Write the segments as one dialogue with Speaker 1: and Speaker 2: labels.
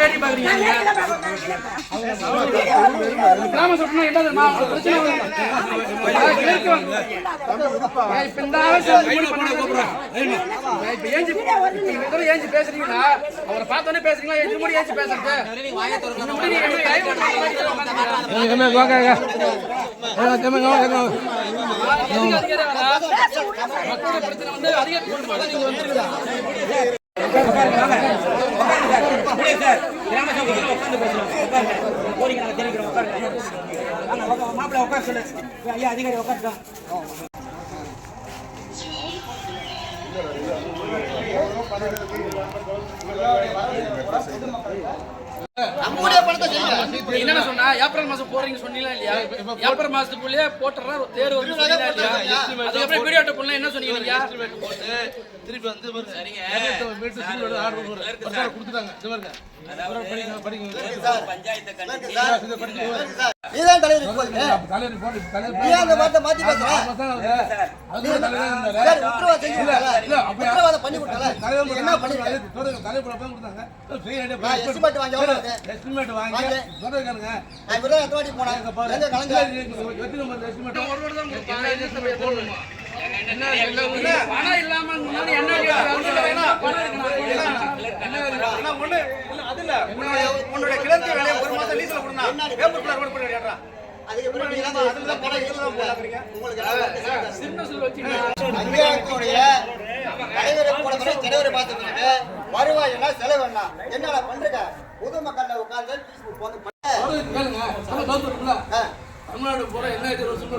Speaker 1: வேடி பாக்குறீங்க கிராம சொன்னா என்ன பிரச்சனை இப்ப இந்த ஏஞ்சி பேசுறீங்களா அவரை பார்த்தோன்னே பேசுறீங்களா எது முடி ஏஞ்சி பேசுறது மக்களோட பிரச்சனை வந்து அதிகம் மாப்பிள்ள உட்கார சொல்லு ஐயா அதிகாரி உட்காந்துட்டான் என்ன சொன்னா ஏப்ரல் மாசம் போறீங்க சொன்னீங்களா இல்லையா ஏப்ரல் மாசத்துக்குள்ளே போட்டுறா தேர் வந்து அதுக்கப்புறம் வீடியோ பண்ணல என்ன சொன்னீங்க திருப்பி வந்து கொடுத்துட்டாங்க நீதான் தலைவர் பண்ணி கொடுத்தாங்க உன்னுடைய கிழக்கு வேலையை ஒரு மாசம் லீஸ்ல கொடுங்க வருவாய் என்ன செலவு என்ன என்னடா பண்றீங்க பொதுமக்கள் உட்கார்ந்து தமிழ்நாடு போற என்ன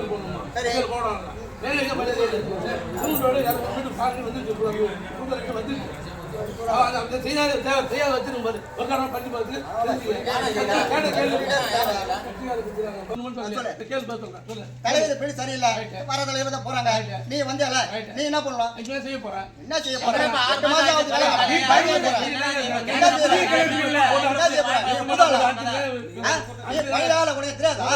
Speaker 1: போடணும் சரி போடணும் சரியில்லை வர தலைவர் தான் போறாங்க நீ வந்தால நீ என்ன பண்ணலாம் என்ன செய்ய போற தெரியாதா